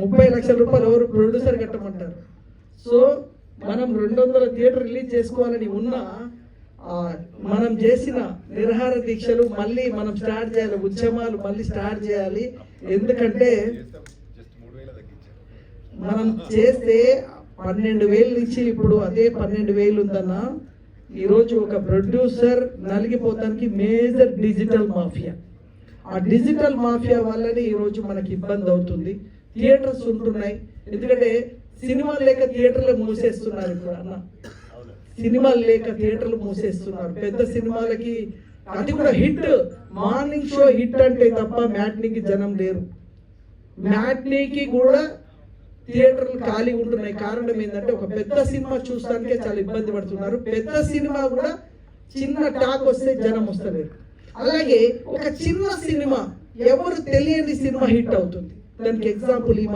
30 లక్షల రూపాయలు ఎవరు ప్రొడ్యూసర్ కట్టమంటారు. సో మనం 200 థియేటర్ రిలీజ్ చేసుకోవాలని ఉన్నా మనం చేసిన నిరహార దీక్షలు మళ్ళీ మనం స్టార్ట్ చేయాలి, ఉద్యమాలు మళ్ళీ స్టార్ట్ చేయాలి. ఎందుకంటే మనం చేస్తే 12,000 నుంచి ఇప్పుడు అదే 12,000 ఉందన్న. ఈరోజు ఒక ప్రొడ్యూసర్ నలిగిపోతానికి మేజర్ డిజిటల్ మాఫియా. ఆ డిజిటల్ మాఫియా వల్లనే ఈరోజు మనకి ఇబ్బంది అవుతుంది. థియేటర్స్ ఉంటున్నాయి, ఎందుకంటే సినిమాలు లేక థియేటర్లు మూసేస్తున్నారు. ఇప్పుడు అన్న సినిమాలు లేక థియేటర్లు మూసేస్తున్నారు. పెద్ద సినిమాలకి అది కూడా హిట్, మార్నింగ్ షో హిట్ అంటే తప్ప మ్యాట్నీకి జనం లేరు. మ్యాట్నీకి కూడా థియేటర్లు ఖాళీ ఉంటున్నాయి. కారణం ఏంటంటే ఒక పెద్ద సినిమా చూస్తానికే చాలా ఇబ్బంది పడుతున్నారు. పెద్ద సినిమా కూడా చిన్న టాక్ వస్తే జనం వస్తలేరు. అలాగే ఒక చిన్న సినిమా ఎవరు తెలియని సినిమా హిట్ అవుతుంది. దానికి ఎగ్జాంపుల్ ఈ మధ్య